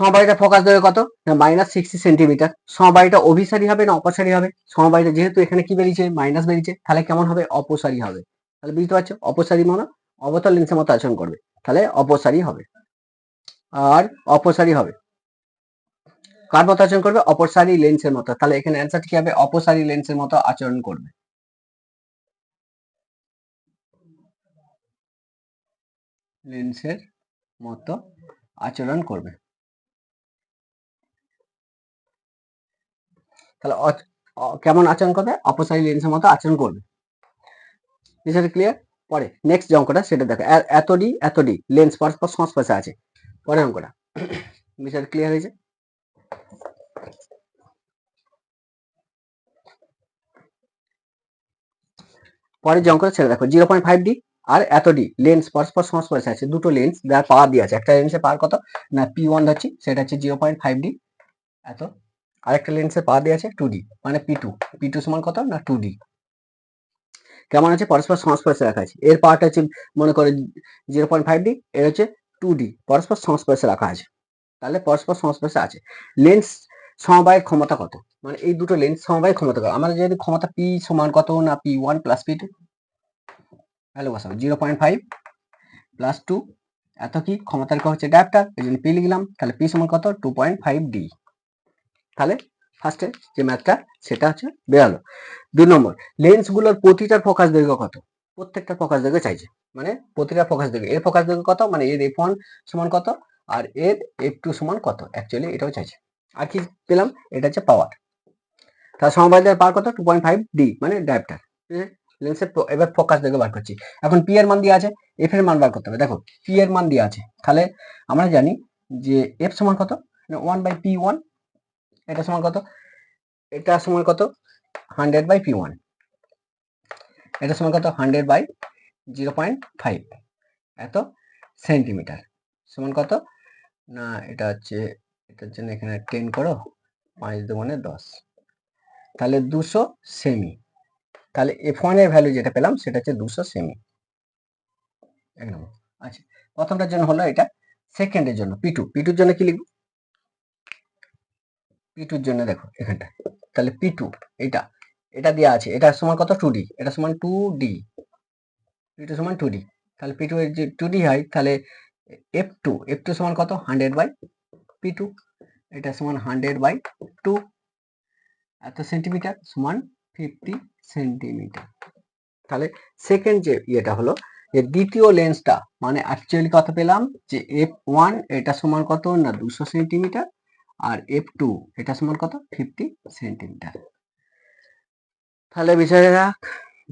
সমবায়টা ফোকাস দেবে কত না -60 সেন্টিমিটার। সমবায়টা অভিসারী হবে না অপসারী হবে? সমবায়টা যেহেতু এখানে কি বেরিয়েছে মাইনাস বেরিয়েছে, তাহলে কেমন হবে অপসারী হবে। তাহলে বুঝতে পারছো অপসারী মানে অবতল লেন্সের মতো আচরণ করবে, তাহলে অপসারী হবে। আর অপসারী হবে কার মতো আচরণ করবে অপসারী লেন্সের মতো, তাহলে এখানে অ্যান্সার কি হবে অপসারী লেন্সের মতো আচরণ করবে। লেন্সের মতো আচরণ করবে, তাহলে কেমন আচরণ করবে অপসারী লেন্সের মতো আচরণ করবে। বিষয়টা ক্লিয়ার? পরে নেক্সট যে অঙ্কটা সেটা দেখো, এত ডি লেন্স পরস্পর সংস্পর্শে আছে। পরের অঙ্কটা বিষয়টা ক্লিয়ার হয়েছে? পরের যে অঙ্কটা সেটা দেখো 0.5D আর এত ডি লেন্স পরস্পর সংস্পর্শে আছে, দুটো লেন্স যার পাওয়ার দিয়ে আছে, একটা লেন্সের পাওয়ার কত না P1 ধরছি সেটা হচ্ছে 0.5D এত, আরেকটা লেন্সের পাওয়ার দিয়ে আছে 2D মানে P2 সমান কত না 2D। কেমন আছে পরস্পর সংস্পর্শে রাখা আছে, এর পাওয়ারটা হচ্ছে মনে করো 0.5D, এর হচ্ছে 2D পরস্পর সংস্পর্শে রাখা আছে, তাহলে পরস্পর সংস্পর্শে আছে। লেন্স সমবায়ের ক্ষমতা কত, মানে এই দুটো লেন্স সমবায়ের ক্ষমতা কত, আমরা যদি ক্ষমতা P সমান কত না P1 প্লাস P2 ভ্যালু বসাবো 0.5 প্লাস 2 এত কি ক্ষমতার হচ্ছে ডায়াপ্টার, এই জন্য পি লিখলাম, তাহলে পি সমান কত 2.5D। তাহলে ফার্স্টে যে ম্যাথটা সেটা হচ্ছে বেরালো। 2 নম্বর লেন্সগুলোর প্রতিটার ফোকাস দৈর্ঘ্য কত, প্রত্যেকটা ফোকাস দৈর্ঘ্য চাইছে, মানে প্রতিটা ফোকাস দৈর্ঘ্য, এর ফোকাস দৈর্ঘ্য কত মানে এর f1 সমান কত আর এর f2 সমান কত, অ্যাকচুয়ালি এটাও চাইছে। আর কি পেলাম এটা হচ্ছে পাওয়ার, তার সমবায়ের পাওয়ার কত 2.5D মানে ডায়াপ্টার। লেন্সের এবার ফোকাস দৈর্ঘ্য বার করছি, এখন পি এর মান দিয়ে আছে, এফ এর মান বার করতে হবে। দেখো পি এর মান দিয়ে আছে, তাহলে আমরা জানি যে এফ সমান কত 1/P1, এটা সমান কত, এটা সমান কত 100/P1, এটা সমান কত 100/0.5 এত সেন্টিমিটার সমান কত না এটা হচ্ছে, এটার জন্য এখানে 10 করো 5 দুগুণে 10, তাহলে 200 সেমি। তাহলে f1 এর ভ্যালু যেটা পেলাম সেটা হচ্ছে 200 সেমি। এক নম্বর। আচ্ছা, প্রথমটার জন্য হলো এটা, সেকেন্ডের জন্য P2 জন্য কি লিখব, P2 জন্য দেখো এখানটা, তাহলে P2 এটা দেওয়া আছে, এটা সমান কত 2D, এটা সমান 2D, P2 সমান 2D, তাহলে P2 এর যে 2D হয় তাহলে f2 সমান কত 100/P2, এটা সমান 100/2, এত সেন্টিমিটার সমান 50 সেন্টিমিটার। তাহলে সেকেন্ড যে ইয়েটা হলো যে দ্বিতীয় লেন্সটা মানে অ্যাকচুয়ালি কত পেলাম যে f1 এটা সমান কত না 200 সেন্টিমিটার আর f2 এটা সমান কত 50 সেন্টিমিটার। তাহলে বিষয়টা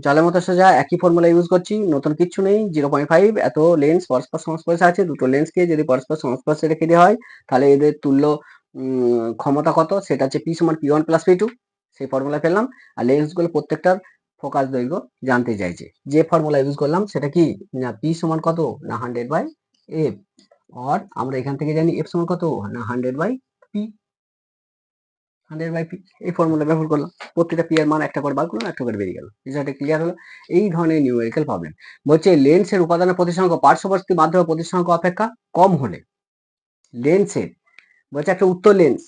জলের মতো সোজা, একই ফর্মুলা ইউজ করছি, নতুন কিছু নেই। 0.5 এত লেন্স পরস্পর সংস্পর্শে আছে, দুটো লেন্সকে যদি পরস্পর সংস্পর্শে রেখে দেওয়া হয় তাহলে এদের তুল্য ক্ষমতা কত সেটা হচ্ছে p সমান p1 প্লাস p2, সেই ফর্মুলা পেলাম। আর লেন্সগুলো প্রত্যেকটার ফোকাস দৈর্ঘ্য জানতে চাইছে, যে ফর্মুলা ইউজ করলাম সেটা কি না p সমান কত না 100/f, আর আমরা এখান থেকে জানি f সমান কত না 100/p, 100/p এই ফর্মুলা ব্যবহার করলাম, প্রত্যেকটা পি এর মান একটা করে বার করলাম, একটা করে বেরিয়ে গেল। বিষয়টা ক্লিয়ার হলো। এই ধরনের নিউমেরিক্যাল প্রবলেম বলছে লেন্সের উপাদানের প্রতিসংখ্য পার্শ্ববর্তী মাধ্যমের প্রতিসংখ্য অপেক্ষা কম হলে লেন্সের, বলছে একটা উত্তর লেন্স,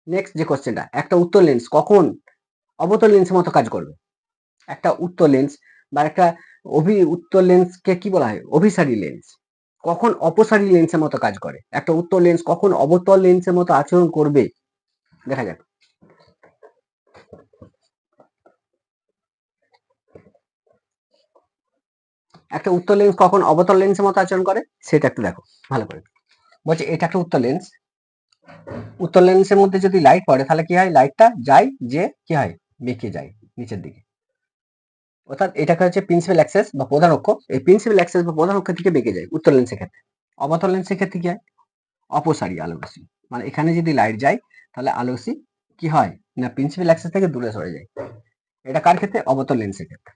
নেক্সট যে কোশ্চেনটা, একটা উত্তর লেন্স কখন অবতল লেন্সের মতো কাজ করবে? একটা উত্তর লেন্স বা একটা উত্তর লেন্সকে কি বলা হয় অভিসারী লেন্স, কখন অপসারী লেন্সের মতো কাজ করে? একটা উত্তর লেন্স কখন অবতল লেন্সের মতো আচরণ করবে? দেখা যাক। একটা উত্তর লেন্স কখন অবতল লেন্সের মতো আচরণ করে সেটা একটু দেখো ভালো করে। বলছে এটা একটা উত্তর লেন্স, উত্তর লেন্সের মধ্যে যদি লাইট পড়ে তাহলে কি হয়, লাইটটা যায় যে কি হয় বেঁকে যায় নিচের দিকে, অর্থাৎ এটাকে হচ্ছে প্রিন্সিপাল অ্যাক্সেস বা প্রধান অক্ষ, এই প্রিন্সিপাল অ্যাক্সেস বা প্রধান অক্ষ থেকে বেঁকে যায় উত্তর লেন্সের ক্ষেত্রে। অবতল লেন্সের ক্ষেত্রে কি হয় অপসারী আলোরশ্মি, মানে এখানে যদি লাইট যায় তাহলে আলোরশ্মি কি হয় না প্রিন্সিপাল অ্যাক্সেস থেকে দূরে সরে যায়। এটা কার ক্ষেত্রে অবতল লেন্সের ক্ষেত্রে।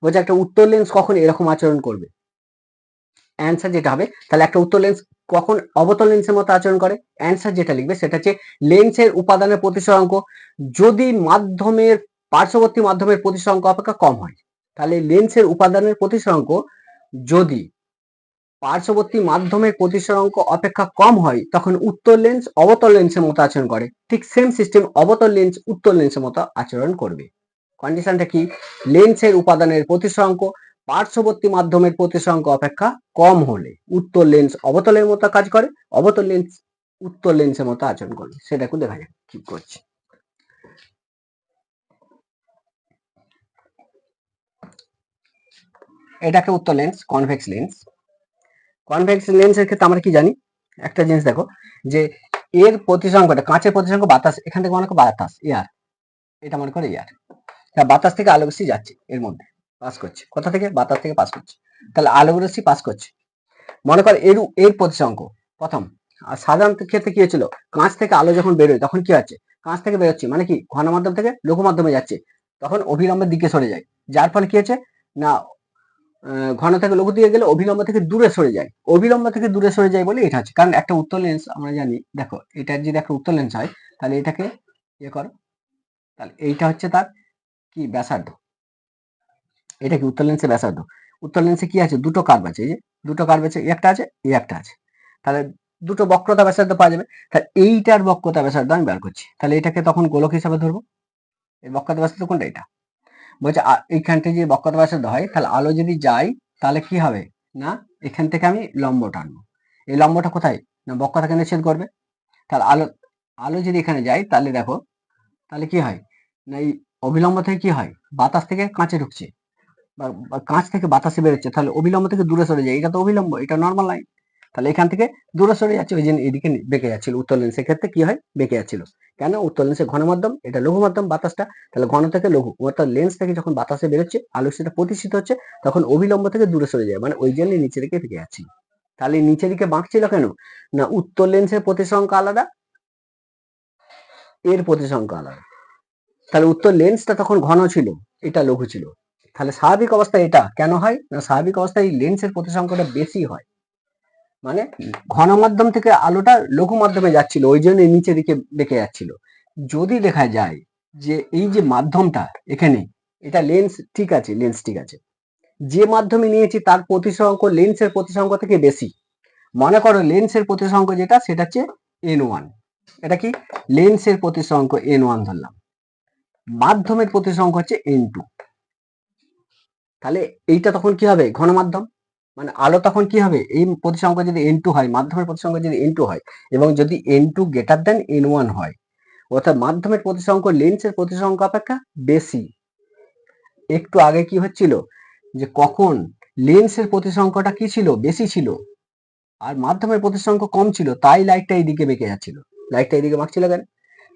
বলছে একটা উত্তর লেন্স কখন এরকম আচরণ করবে, অ্যান্সার যেটা হবে তাহলে একটা উত্তর লেন্স কখন অবতল লেন্সের মতো আচরণ করে, অ্যান্সার যেটা লিখবে সেটা হচ্ছে লেন্সের উপাদানের প্রতিসরাঙ্ক যদি মাধ্যমের পার্শ্ববর্তী মাধ্যমের প্রতিসরাঙ্ক অপেক্ষা কম হয়। তাহলে লেন্সের উপাদানের প্রতিসরাঙ্ক যদি পার্শ্ববর্তী মাধ্যমের প্রতিসরাঙ্ক অপেক্ষা কম হয় তখন উত্তর লেন্স অবতল লেন্সের মতো আচরণ করে, ঠিক সেম সিস্টেম অবতল লেন্স উত্তর লেন্সের মতো আচরণ করবে। কন্ডিশনটা কি, লেন্সের উপাদানের প্রতিসরাঙ্ক পার্শ্ববর্তী মাধ্যমের প্রতিসরাঙ্ক অপেক্ষা কম হলে উত্তর লেন্স অবতলের মতো কাজ করে, অবতল লেন্স উত্তর লেন্সের মতো আচরণ করবে। সেটা একটু দেখা যাক কি করছে। এটা একটা উত্তর লেন্স, কনভেক্স লেন্স। কনভেক্স লেন্সের ক্ষেত্রে আমরা কি জানি একটা জিনিস দেখো যে এর প্রতিসরাঙ্কটা, কাঁচের প্রতিসরাঙ্ক বাতাস, এখান থেকে মনে করো বাতাস এয়ার, এটা মনে করো এয়ার, বাতাস থেকে আলো রশ্মি যাচ্ছে এর মধ্যে পাস করছে, কোথা থেকে বাতাস থেকে পাস করছে, তাহলে আলো রশ্মি পাস করছে, মনে কর এর প্রতিসরাঙ্ক প্রথম। আর সাধারণত ক্ষেত্রে কি হয়েছিল, কাঁচ থেকে আলো যখন বেরোয় তখন কি হচ্ছে, কাঁচ থেকে বেরোচ্ছে মানে কি ঘন মাধ্যম থেকে লঘু মাধ্যমে যাচ্ছে, তখন অভিলম্বের দিকে সরে যায়, যার ফলে কি হচ্ছে না ঘন থেকে লঘু দিকে গেলে অভিলম্ব থেকে দূরে সরে যায়, অভিলম্ব থেকে দূরে সরে যায় বলে এটা হচ্ছে। কারণ একটা উত্তর লেন্স আমরা জানি, দেখো এটা যদি একটা উত্তর লেন্স হয় তাহলে এটাকে ইয়ে করো, তাহলে এইটা হচ্ছে তার কি ব্যাসার্ধ, এটা কি উত্তর লেন্সের ব্যাসার্ধ। উত্তর লেন্সে কি আছে দুটো কার্ভ আছে, এই যে দুটো কার্ভ আছে, এই একটা আছে এই একটা আছে, তাহলে দুটো বক্রতা ব্যাসার্ধ পাওয়া যাবে। তাহলে এইটার বক্রতা ব্যাসার্ধ আমি বের করছি, তাহলে এটাকে তখন গোলক হিসাবে ধরবো, এই বক্রতা ব্যাসার্ধ কোনটা এটা। বলছে এইখানটা যে বক্রতা ব্যাসার্ধ হয় তাহলে আলো যদি যায় তাহলে কি হবে না এখান থেকে আমি লম্ব টানবো, এই লম্বটা কোথায় না বক্রতা কেন্দ্রে ছেদ করবে, তাহলে আলো আলো যদি এখানে যায় তাহলে দেখো তাহলে কি হয় না এই অবিলম্ব থেকে কি হয় বাতাস থেকে কাঁচে ঢুকছে বা কাঁচ থেকে বাতাসে বেরোচ্ছে, তাহলে অবিলম্ব থেকে দূরে সরে যায়, এটা তো অবিলম্ব, এটা নর্মাল লাইন, তাহলে এখান থেকে দূরে সরে যাচ্ছে, ওই জন্য এদিকে বেঁকে যাচ্ছিল। উত্তর লেন্সের ক্ষেত্রে কি হয় বেঁকে যাচ্ছিল, কেন উত্তর লেন্সের ঘন মাধ্যম, এটা লঘু মাধ্যম বাতাসটা, তাহলে ঘন থেকে লঘু, অর্থাৎ লেন্স থেকে যখন বাতাসে বেরোচ্ছে আলো সেটা প্রতিষ্ঠিত হচ্ছে তখন অবিলম্ব থেকে দূরে সরে যায়, মানে ওই জন্য নিচের দিকে বেঁকে যাচ্ছিল। তাহলে নিচের দিকে বাঁকছিল কেন না উত্তর লেন্সের প্রতিসরাঙ্ক আলাদা, এর প্রতিসরাঙ্ক আলাদা, তাহলে উত্তর লেন্সটা তখন ঘন ছিল, এটা লঘু ছিল। তাহলে স্বাভাবিক অবস্থায় এটা কেন হয় না স্বাভাবিক অবস্থায় লেন্সের প্রতিসরাঙ্কটা বেশি হয়, মানে ঘন মাধ্যম থেকে আলোটা লঘু মাধ্যমে যাচ্ছিল ওই জন্য নিচের দিকে বেঁকে যাচ্ছিল। যদি দেখা যায় যে এই যে মাধ্যমটা এখানে এটা লেন্স ঠিক আছে, লেন্স ঠিক আছে, যে মাধ্যমে নিয়েছি তার প্রতিসরাঙ্ক লেন্সের প্রতিসরাঙ্ক থেকে বেশি, মনে করো লেন্সের প্রতিসরাঙ্ক যেটা সেটা হচ্ছে n1, এটা কি লেন্সের প্রতিসরাঙ্ক n1 ধরলাম, মাধ্যমের প্রতিসরাঙ্ক হচ্ছে n2, তাহলে এইটা তখন কি হবে ঘন মাধ্যম, মানে আলো তখন কি হবে এই প্রতিসরাঙ্ক যদি n2 হয়, মাধ্যমের প্রতিসরাঙ্ক যদি n2 হয় এবং যদি n2 গ্রেটার দেন n1 হয়, অর্থাৎ মাধ্যমের প্রতিসংখ্য লেন্সের প্রতিসংখ্য অপেক্ষা বেশি। একটু আগে কি হচ্ছিল যে কখন লেন্সের প্রতিসংখ্যটা কি ছিল, বেশি ছিল, আর মাধ্যমের প্রতিসংখ্য কম ছিল, তাই লাইটটা এইদিকে বেঁকে যাচ্ছিল। লাইটটা এইদিকে বাঁকছিল কেন?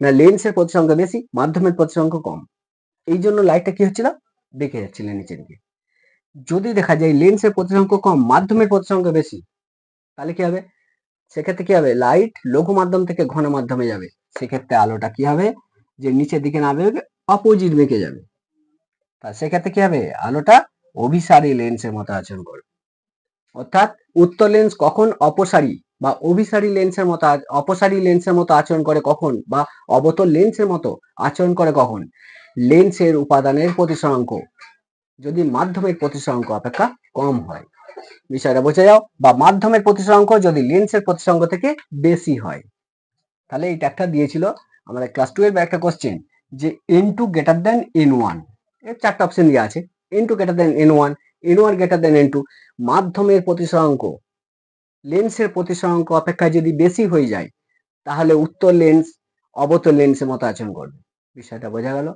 না, লেন্সের প্রতিসংখ্য বেশি, মাধ্যমের প্রতিসংখ্য কম, এই জন্য লাইটটা কি হচ্ছিল, বেঁকে যাচ্ছিল নিচের দিকে। যদি দেখা যায় লেন্সের প্রতিসংখ্য কম, মাধ্যমের প্রতিসংখ্য বেশি, তাহলে কি হবে? সেক্ষেত্রে কি হবে, লাইট লঘু মাধ্যম থেকে ঘন মাধ্যমে যাবে, সেক্ষেত্রে আলোটা কি হবে, যে নিচের দিকে না বেঁকে অপোজিট বেঁকে যাবে। তা সেক্ষেত্রে কি হবে, আলোটা অভিসারী লেন্সের মতো আচরণ করবে। অর্থাৎ উত্তর লেন্স কখন অপসারী বা অভিসারী লেন্সের মতো অপসারী লেন্সের মতো আচরণ করে কখন, বা অবতল লেন্সের মতো আচরণ করে কখন, লেন্সের উপাদানের প্রতিসরাঙ্ক যদি মাধ্যমের প্রতিসরাঙ্ক অপেক্ষা কম হয়। বিষয়টা বোঝা যাও, বা মাধ্যমের প্রতিসরাঙ্ক যদি লেন্সের প্রতিসরাঙ্ক থেকে বেশি হয়। তাহলে এইটা একটা দিয়েছিল আমাদের ক্লাস 12 একটা কোশ্চেন, যে n2 গ্রেটার দেন n1, এর চারটা অপশন দেওয়া আছে, n2 greater than n1, n1 greater than n2, মাধ্যমের প্রতিসরাঙ্ক লেন্সের প্রতিসরাঙ্ক অপেক্ষা যদি বেশি হয়ে যায়, তাহলে উত্তর লেন্স অবতল লেন্সের মতো আচরণ করবে। বিষয়টা বোঝা গেল?